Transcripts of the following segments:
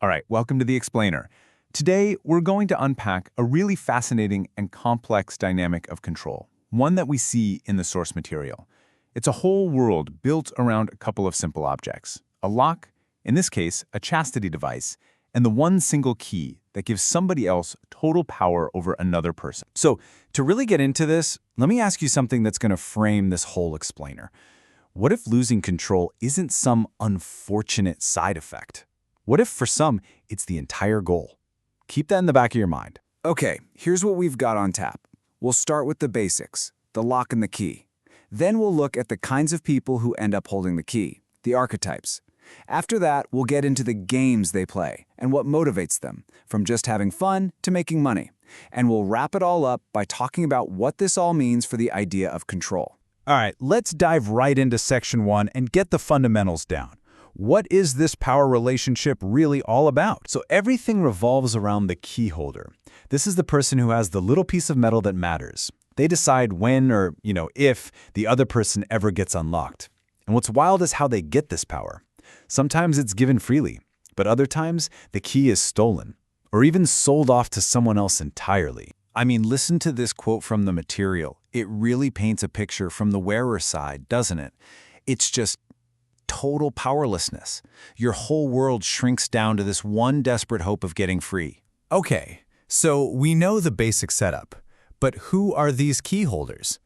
All right, welcome to The Explainer. Today, we're going to unpack a really fascinating and complex dynamic of control, one that we see in the source material. It's a whole world built around a couple of simple objects: a lock, in this case, a chastity device, and the one single key that gives somebody else total power over another person. So, to really get into this, let me ask you something that's going to frame this whole explainer. What if losing control isn't some unfortunate side effect? What if, for some, it's the entire goal? Keep that in the back of your mind. Okay, here's what we've got on tap. We'll start with the basics, the lock and the key. Then we'll look at the kinds of people who end up holding the key, the archetypes. After that, we'll get into the games they play and what motivates them, from just having fun to making money. And we'll wrap it all up by talking about what this all means for the idea of control. All right, let's dive right into Section 1 and get the fundamentals down. What is this power relationship really all about? So everything revolves around the key holder. This is the person who has the little piece of metal that matters. They decide when or, if the other person ever gets unlocked. And what's wild is how they get this power. Sometimes it's given freely, but other times the key is stolen or even sold off to someone else entirely. I mean, listen to this quote from the material. It really paints a picture from the wearer's side, doesn't it? It's just total powerlessness. Your whole world shrinks down to this one desperate hope of getting free. Okay, so we know the basic setup, but who are these key holders?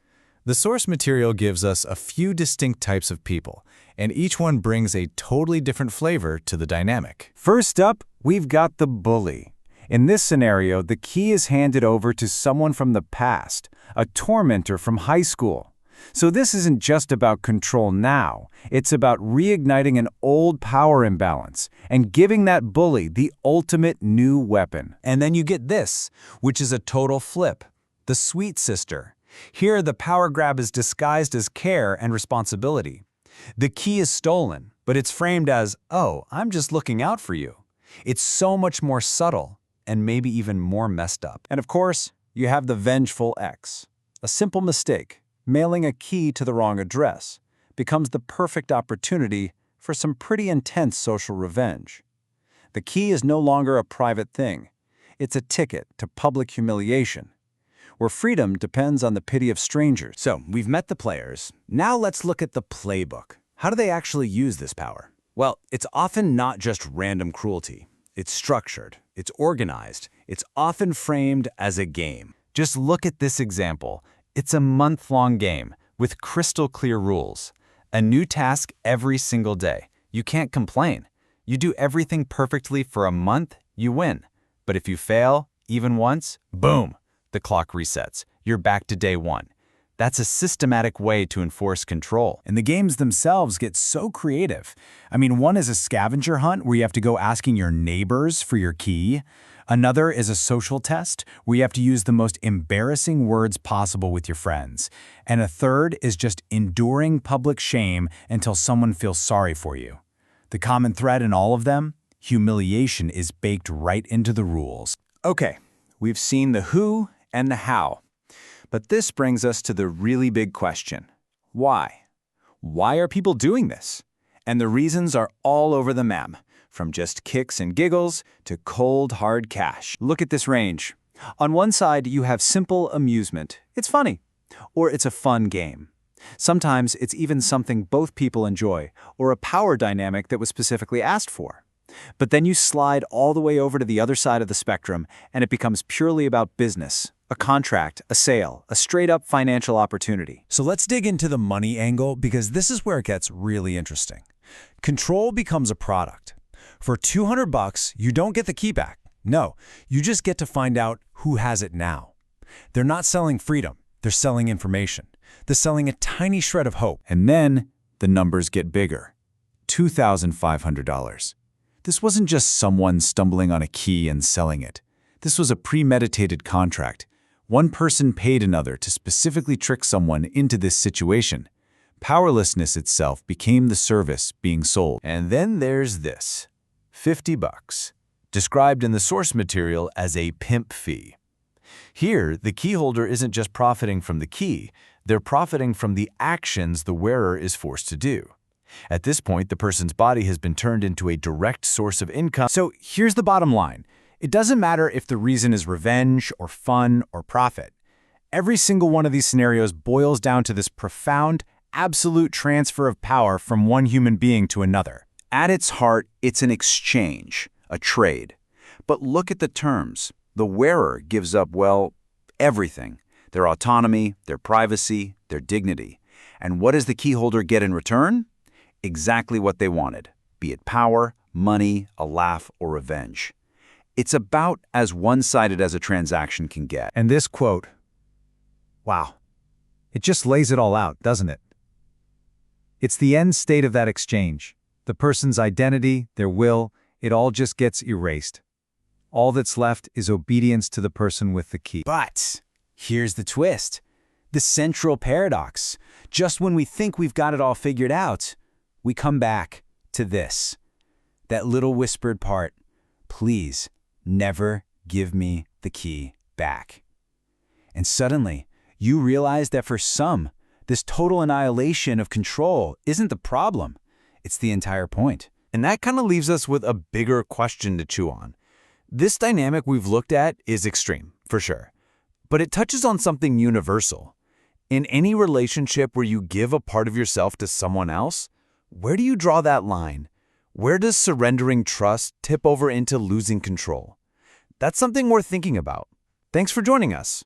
The source material gives us a few distinct types of people, and each one brings a totally different flavor to the dynamic. First up, we've got the bully. In this scenario, the key is handed over to someone from the past, a tormentor from high school. So this isn't just about control now, it's about reigniting an old power imbalance and giving that bully the ultimate new weapon. And then you get this, which is a total flip, the sweet sister. Here, the power grab is disguised as care and responsibility. The key is stolen, but it's framed as, oh, I'm just looking out for you. It's so much more subtle and maybe even more messed up. And of course, you have the vengeful X. A simple mistake, mailing a key to the wrong address, becomes the perfect opportunity for some pretty intense social revenge. The key is no longer a private thing. It's a ticket to public humiliation, where freedom depends on the pity of strangers. So, we've met the players. Now let's look at the playbook. How do they actually use this power? Well, it's often not just random cruelty. It's structured, it's organized, it's often framed as a game. Just look at this example. It's a month-long game with crystal clear rules. A new task every single day. You can't complain. You do everything perfectly for a month, you win. But if you fail, even once, boom, the clock resets. You're back to day one. That's a systematic way to enforce control. And the games themselves get so creative. I mean, one is a scavenger hunt where you have to go asking your neighbors for your key. Another is a social test where you have to use the most embarrassing words possible with your friends. And a third is just enduring public shame until someone feels sorry for you. The common thread in all of them? Humiliation is baked right into the rules. Okay, we've seen the who and the how. But this brings us to the really big question. Why? Why are people doing this? And the reasons are all over the map, from just kicks and giggles to cold, hard cash. Look at this range. On one side, you have simple amusement. It's funny. Or it's a fun game. Sometimes it's even something both people enjoy, or a power dynamic that was specifically asked for. But then you slide all the way over to the other side of the spectrum, and it becomes purely about business. A contract, a sale, a straight-up financial opportunity. So let's dig into the money angle because this is where it gets really interesting. Control becomes a product. For $200, you don't get the key back. No, you just get to find out who has it now. They're not selling freedom. They're selling information. They're selling a tiny shred of hope. And then the numbers get bigger. $2,500. This wasn't just someone stumbling on a key and selling it. This was a premeditated contract. One person paid another to specifically trick someone into this situation. Powerlessness itself became the service being sold. And then there's this, $50, described in the source material as a pimp fee. Here, the key holder isn't just profiting from the key, they're profiting from the actions the wearer is forced to do. At this point, the person's body has been turned into a direct source of income. So here's the bottom line. It doesn't matter if the reason is revenge or fun or profit. Every single one of these scenarios boils down to this profound, absolute transfer of power from one human being to another. At its heart, it's an exchange, a trade. But look at the terms. The wearer gives up, well, everything. Their autonomy, their privacy, their dignity. And what does the key holder get in return? Exactly what they wanted, be it power, money, a laugh, or revenge. It's about as one-sided as a transaction can get. And this quote, wow, it just lays it all out, doesn't it? It's the end state of that exchange. The person's identity, their will, it all just gets erased. All that's left is obedience to the person with the key. But here's the twist. The central paradox. Just when we think we've got it all figured out, we come back to this. That little whispered part, please never give me the key back. And suddenly, you realize that for some, this total annihilation of control isn't the problem. It's the entire point. And that kind of leaves us with a bigger question to chew on. This dynamic we've looked at is extreme, for sure. But it touches on something universal. In any relationship where you give a part of yourself to someone else, where do you draw that line? Where does surrendering trust tip over into losing control? That's something worth thinking about. Thanks for joining us.